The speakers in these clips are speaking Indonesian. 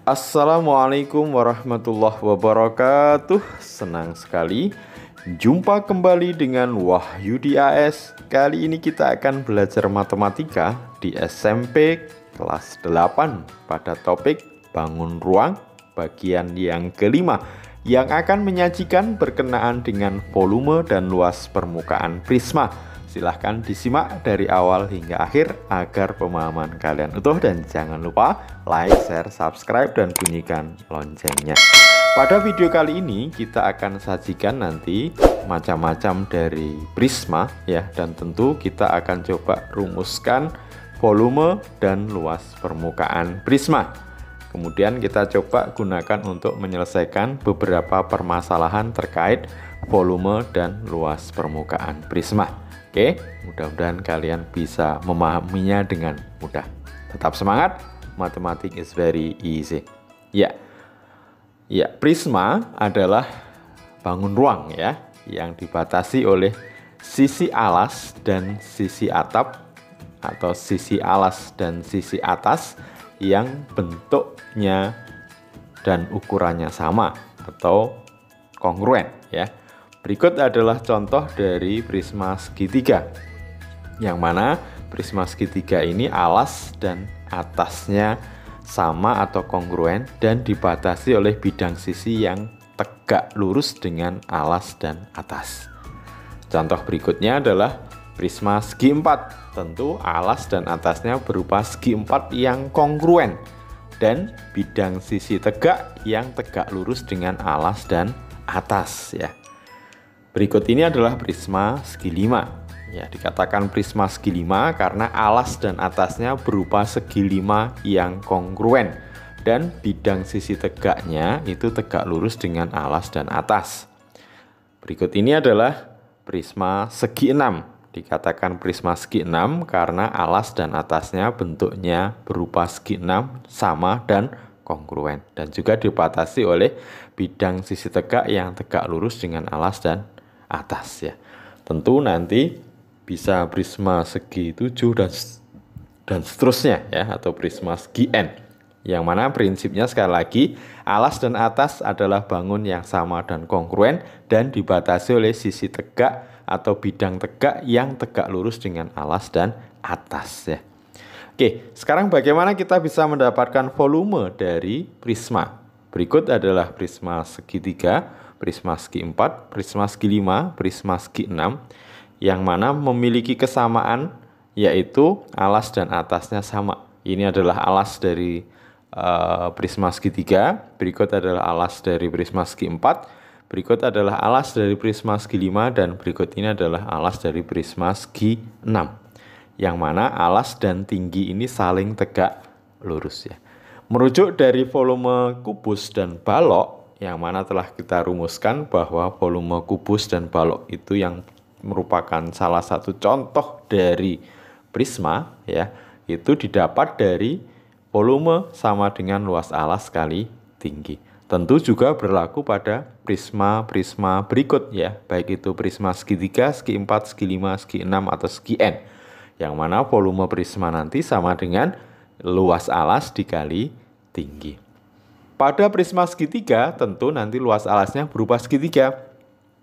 Assalamualaikum warahmatullahi wabarakatuh. Senang sekali jumpa kembali dengan Wahyudi AS. Kali ini kita akan belajar matematika di SMP kelas 8 pada topik bangun ruang bagian yang kelima, yang akan menyajikan berkenaan dengan volume dan luas permukaan prisma. Silahkan disimak dari awal hingga akhir agar pemahaman kalian utuh, dan jangan lupa like, share, subscribe, dan bunyikan loncengnya. Pada video kali ini kita akan sajikan nanti macam-macam dari prisma ya, dan tentu kita akan coba rumuskan volume dan luas permukaan prisma. Kemudian kita coba gunakan untuk menyelesaikan beberapa permasalahan terkait volume dan luas permukaan prisma. Oke, mudah-mudahan kalian bisa memahaminya dengan mudah. Tetap semangat, matematik is very easy. Ya, prisma adalah bangun ruang ya, yang dibatasi oleh sisi alas dan sisi atap, atau sisi alas dan sisi atas yang bentuknya dan ukurannya sama atau kongruen ya. Berikut adalah contoh dari prisma segitiga, yang mana prisma segitiga ini alas dan atasnya sama atau kongruen dan dibatasi oleh bidang sisi yang tegak lurus dengan alas dan atas. Contoh berikutnya adalah prisma segi empat. Tentu alas dan atasnya berupa segi empat yang kongruen dan bidang sisi tegak yang tegak lurus dengan alas dan atas ya. Berikut ini adalah prisma segi lima. Ya, dikatakan prisma segi lima karena alas dan atasnya berupa segi lima yang kongruen dan bidang sisi tegaknya itu tegak lurus dengan alas dan atas. Berikut ini adalah prisma segi enam. Dikatakan prisma segi enam karena alas dan atasnya bentuknya berupa segi enam sama dan kongruen dan juga dibatasi oleh bidang sisi tegak yang tegak lurus dengan alas dan atas ya. Tentu nanti bisa prisma segi 7 dan seterusnya ya, atau prisma segi n, yang mana prinsipnya sekali lagi alas dan atas adalah bangun yang sama dan kongruen dan dibatasi oleh sisi tegak atau bidang tegak yang tegak lurus dengan alas dan atas ya. Oke, sekarang bagaimana kita bisa mendapatkan volume dari prisma? Berikut adalah prisma segitiga, prisma segi 4, prisma segi 5, prisma segi 6, yang mana memiliki kesamaan yaitu alas dan atasnya sama. Ini adalah alas dari prisma segitiga, berikut adalah alas dari prisma segi 4, berikut adalah alas dari prisma segi 5, dan berikut ini adalah alas dari prisma segi 6. Yang mana alas dan tinggi ini saling tegak lurus ya. Merujuk dari volume kubus dan balok, yang mana telah kita rumuskan bahwa volume kubus dan balok itu yang merupakan salah satu contoh dari prisma ya, itu didapat dari volume sama dengan luas alas kali tinggi. Tentu juga berlaku pada prisma-prisma berikut ya, baik itu prisma segitiga, segi 4, segi 5, segi 6, atau segi n, yang mana volume prisma nanti sama dengan luas alas dikali tinggi. Pada prisma segitiga tentu nanti luas alasnya berupa segitiga.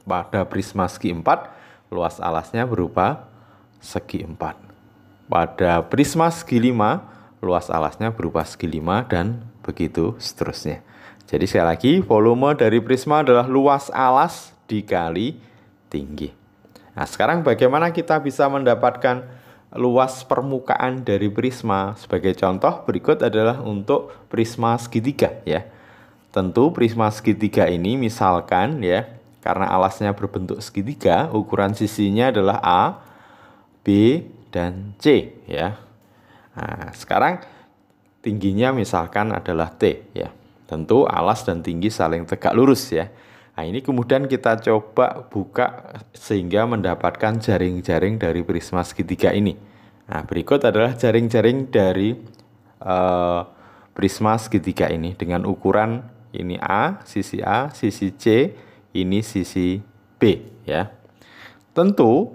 Pada prisma segi 4 luas alasnya berupa segi 4. Pada prisma segi 5 luas alasnya berupa segi 5, dan begitu seterusnya. Jadi sekali lagi volume dari prisma adalah luas alas dikali tinggi. Nah, sekarang bagaimana kita bisa mendapatkan luas permukaan dari prisma? Sebagai contoh berikut adalah untuk prisma segitiga ya. Tentu prisma segitiga ini misalkan ya, karena alasnya berbentuk segitiga, ukuran sisinya adalah A, B, dan C ya. Nah, sekarang tingginya misalkan adalah T ya. Tentu alas dan tinggi saling tegak lurus ya. Nah, ini kemudian kita coba buka sehingga mendapatkan jaring-jaring dari prisma segitiga ini. Nah, berikut adalah jaring-jaring dari prisma segitiga ini dengan ukuran ini A, sisi C, ini sisi B ya. Tentu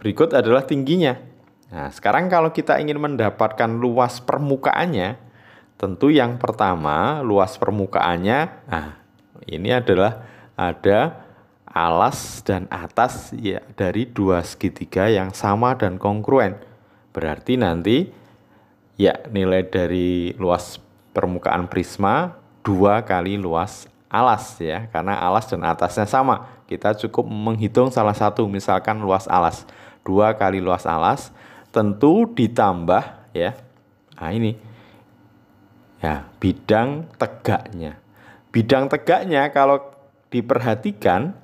berikut adalah tingginya. Nah, sekarang kalau kita ingin mendapatkan luas permukaannya, Tentu yang pertama luas permukaannya, ini adalah ada alas dan atas ya dari dua segitiga yang sama dan kongruen. Berarti nanti ya nilai dari luas permukaan prisma 2 kali luas alas ya, karena alas dan atasnya sama. Kita cukup menghitung salah satu, misalkan luas alas 2 kali luas alas, tentu ditambah ya. Nah ini ya bidang tegaknya. Bidang tegaknya kalau diperhatikan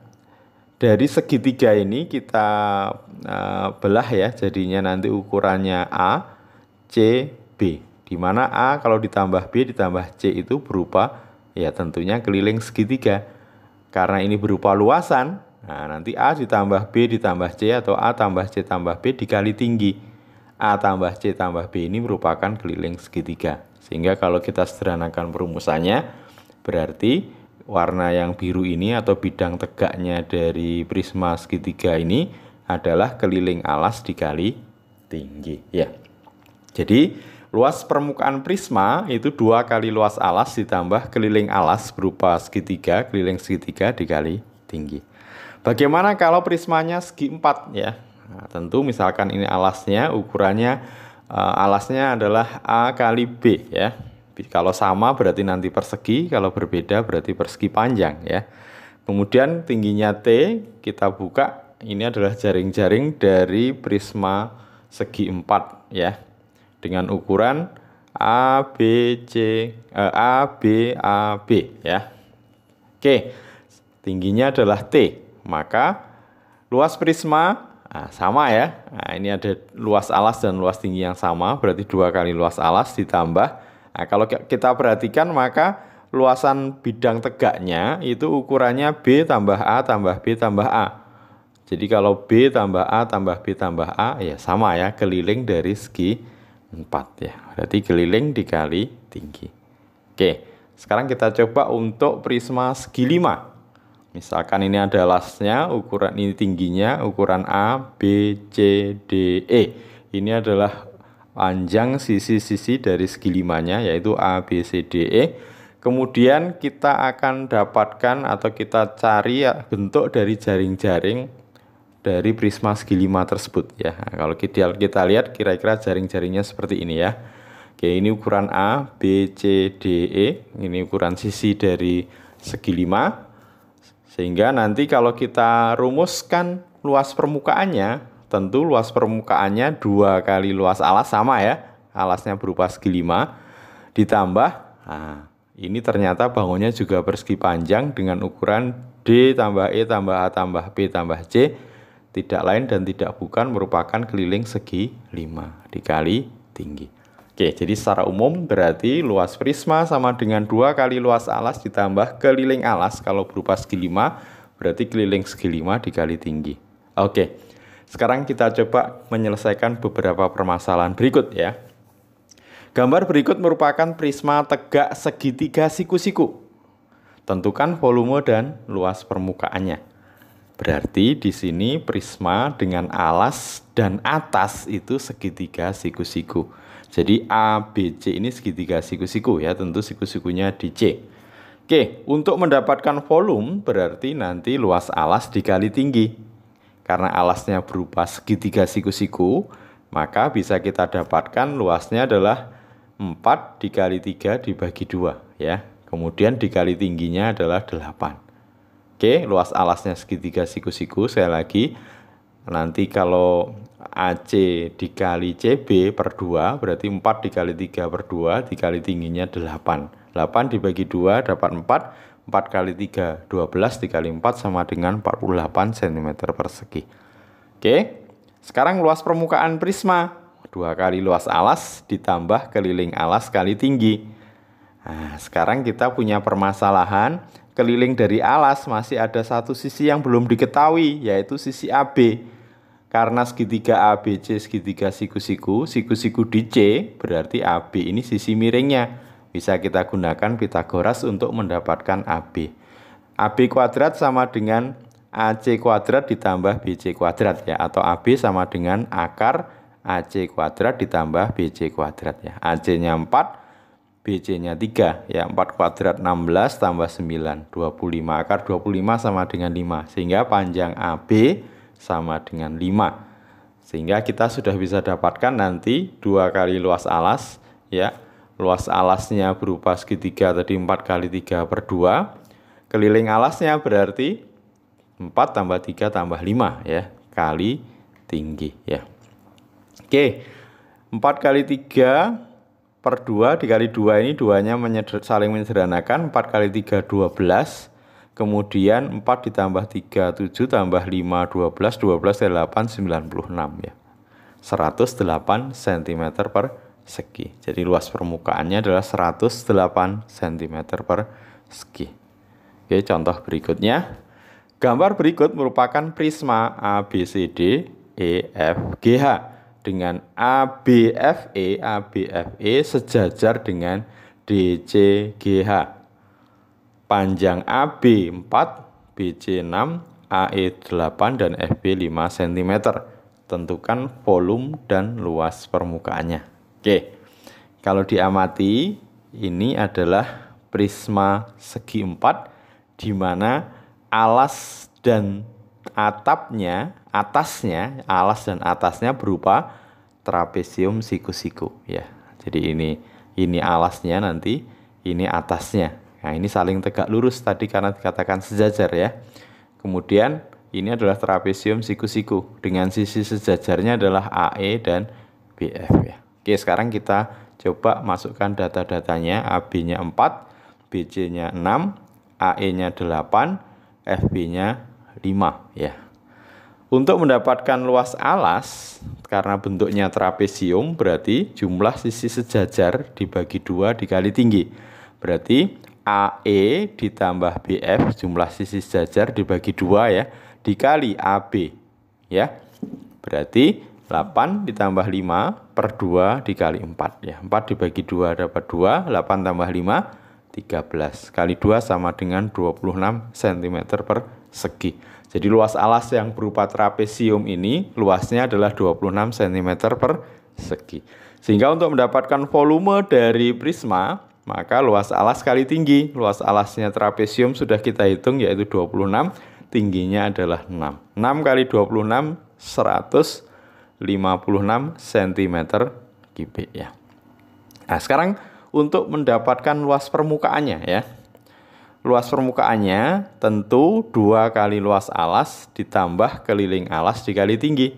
dari segitiga ini kita belah ya, jadinya nanti ukurannya A, C, B. Di mana A kalau ditambah B ditambah C itu berupa ya tentunya keliling segitiga. Karena ini berupa luasan, nah nanti A ditambah B ditambah C atau A tambah C tambah B dikali tinggi. A tambah C tambah B ini merupakan keliling segitiga. Sehingga kalau kita sederhanakan perumusannya, berarti warna yang biru ini atau bidang tegaknya dari prisma segitiga ini adalah keliling alas dikali tinggi ya. Jadi luas permukaan prisma itu 2 kali luas alas ditambah keliling alas berupa segitiga, keliling segitiga dikali tinggi. Bagaimana kalau prismanya segi 4 ya? Nah, tentu misalkan ini alasnya, ukurannya alasnya adalah A kali B ya. Kalau sama berarti nanti persegi, kalau berbeda berarti persegi panjang ya. Kemudian tingginya T kita buka, ini adalah jaring-jaring dari prisma segi 4 ya. Dengan ukuran A, B, A, B ya. Oke, tingginya adalah T. Maka luas prisma sama ya. Nah, ini ada luas alas dan luas tinggi yang sama, berarti 2 kali luas alas ditambah. Nah, kalau kita perhatikan maka luasan bidang tegaknya itu ukurannya B tambah A tambah B tambah A. Jadi kalau B tambah A tambah B tambah A ya sama ya, keliling dari segi 4 ya. Berarti keliling dikali tinggi. Oke, sekarang kita coba untuk prisma segi 5. Misalkan ini ada alasnya, ukuran ini tingginya, ukuran A, B, C, D, E. Ini adalah panjang sisi-sisi dari segi 5-nya, yaitu A, B, C, D, E. Kemudian kita akan dapatkan atau kita cari bentuk dari jaring-jaring dari prisma segi 5 tersebut ya. Nah, kalau kita lihat kira-kira jaring-jaringnya seperti ini ya. Oke, ini ukuran A, B, C, D, E. Ini ukuran sisi dari segi 5. Sehingga nanti kalau kita rumuskan luas permukaannya, tentu luas permukaannya 2 kali luas alas sama ya. Alasnya berupa segi 5 ditambah, nah ini ternyata bangunnya juga persegi panjang dengan ukuran D tambah E tambah A tambah B tambah C, tidak lain dan tidak bukan merupakan keliling segi 5 dikali tinggi. Oke, jadi secara umum berarti luas prisma sama dengan 2 kali luas alas ditambah keliling alas. Kalau berupa segi 5 berarti keliling segi 5 dikali tinggi. Oke, sekarang kita coba menyelesaikan beberapa permasalahan berikut ya. Gambar berikut merupakan prisma tegak segitiga siku-siku. Tentukan volume dan luas permukaannya. Berarti di sini prisma dengan alas dan atas itu segitiga siku-siku. Jadi A, B, C ini segitiga siku-siku ya, tentu siku-sikunya di C. Oke, untuk mendapatkan volume berarti nanti luas alas dikali tinggi. Karena alasnya berupa segitiga siku-siku, maka bisa kita dapatkan luasnya adalah 4 dikali 3 dibagi 2 ya. Kemudian dikali tingginya adalah 8. Oke, luas alasnya segitiga siku-siku. Sekali lagi, nanti kalau AC dikali CB per 2, berarti 4 dikali 3 per 2, dikali tingginya 8. 8 dibagi 2 dapat 4. 4 kali 3, 12 dikali 4 sama dengan 48 cm persegi. Oke, sekarang luas permukaan prisma. 2 kali luas alas ditambah keliling alas kali tinggi. Nah, sekarang kita punya permasalahan. Keliling dari alas masih ada satu sisi yang belum diketahui, yaitu sisi AB. Karena segitiga ABC segitiga siku-siku, siku-siku di C, berarti AB ini sisi miringnya. Bisa kita gunakan Pitagoras untuk mendapatkan AB. AB kuadrat sama dengan AC kuadrat ditambah BC kuadrat ya, atau AB sama dengan akar AC kuadrat ditambah BC kuadrat ya. AC-nya 4, BC-nya 3 ya. 4 kuadrat 16 tambah 9 25. Akar 25 sama dengan 5, sehingga panjang AB sama dengan 5. Sehingga kita sudah bisa dapatkan nanti 2 kali luas alas ya. Luas alasnya berupa segitiga tadi 4 kali 3 per 2. Keliling alasnya berarti 4 tambah 3 tambah 5 ya, kali tinggi ya. Oke, 4 kali 3 per 2 dikali 2 ini duanya saling menyederhanakan. 4 kali 3 12. Kemudian 4 ditambah 3 7 tambah 5 12 12 8 96 ya. 108 cm persegi. Jadi luas permukaannya adalah 108 cm persegi. Oke, contoh berikutnya. Gambar berikut merupakan prisma ABCD EFGH dengan ABFE sejajar dengan DCGH. Panjang AB 4, BC 6, AE 8 dan FB 5 cm. Tentukan volume dan luas permukaannya. Oke. Kalau diamati, ini adalah prisma segi 4 di mana alas dan atapnya, alas dan atasnya berupa trapesium siku-siku ya. Jadi ini alasnya, nanti ini atasnya. Nah, ini saling tegak lurus tadi karena dikatakan sejajar ya. Kemudian ini adalah trapesium siku-siku dengan sisi sejajarnya adalah AE dan BF ya. Oke, sekarang kita coba masukkan data-datanya. AB-nya 4, BC-nya 6, AE-nya 8, FB-nya 5 ya. Untuk mendapatkan luas alas, karena bentuknya trapesium, berarti jumlah sisi sejajar dibagi 2 dikali tinggi. Berarti AE ditambah BF, jumlah sisi sejajar dibagi 2 ya, dikali AB ya. Berarti 8 ditambah 5 per 2 dikali 4 ya. 4 dibagi 2 dapat 2, 8 tambah 5 13 kali 2 sama dengan 26 cm persegi. Jadi luas alas yang berupa trapesium ini luasnya adalah 26 cm persegi. Sehingga untuk mendapatkan volume dari prisma, maka luas alas kali tinggi. Luas alasnya trapesium sudah kita hitung yaitu 26, tingginya adalah 6. 6 kali 26 156 cm kubik ya. Nah, sekarang untuk mendapatkan luas permukaannya ya. Luas permukaannya tentu 2 kali luas alas ditambah keliling alas dikali tinggi.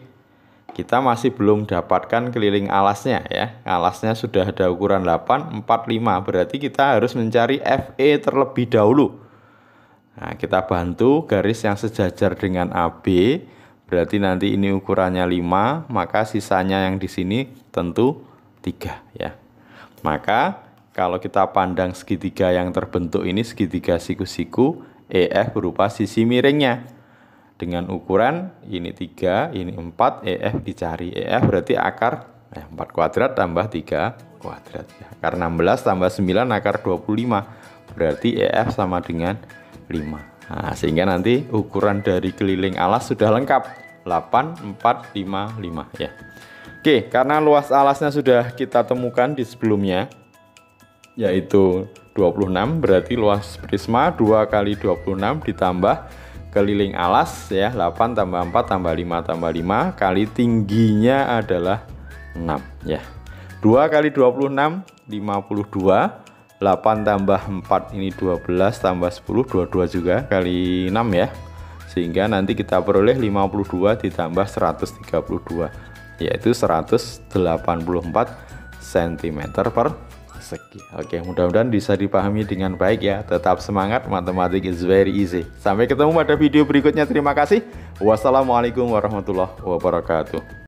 Kita masih belum dapatkan keliling alasnya ya. Alasnya sudah ada ukuran 8, 4, 5. Berarti kita harus mencari FE terlebih dahulu. Nah, kita bantu garis yang sejajar dengan AB. Berarti nanti ini ukurannya 5, maka sisanya yang di sini tentu 3 ya. Maka kalau kita pandang segitiga yang terbentuk ini, segitiga siku-siku, EF berupa sisi miringnya. Dengan ukuran ini 3, ini 4, EF dicari. EF berarti akar 4 kuadrat tambah 3 kuadrat. Akar 16 tambah 9, akar 25. Berarti EF sama dengan 5. Nah, sehingga nanti ukuran dari keliling alas sudah lengkap. 8, 4, 5, 5 ya. Oke, karena luas alasnya sudah kita temukan di sebelumnya, yaitu 26, berarti luas prisma 2 kali 26 ditambah keliling alas ya, 8 tambah 4 tambah 5 tambah 5 kali tingginya adalah 6 ya. 2 kali 26 52, 8 tambah 4 ini 12 tambah 10 22 juga kali 6 ya. Sehingga nanti kita peroleh 52 ditambah 132 yaitu 184 cm persegi. Oke, mudah-mudahan bisa dipahami dengan baik ya. Tetap semangat, matematik is very easy. Sampai ketemu pada video berikutnya. Terima kasih. Wassalamualaikum warahmatullahi wabarakatuh.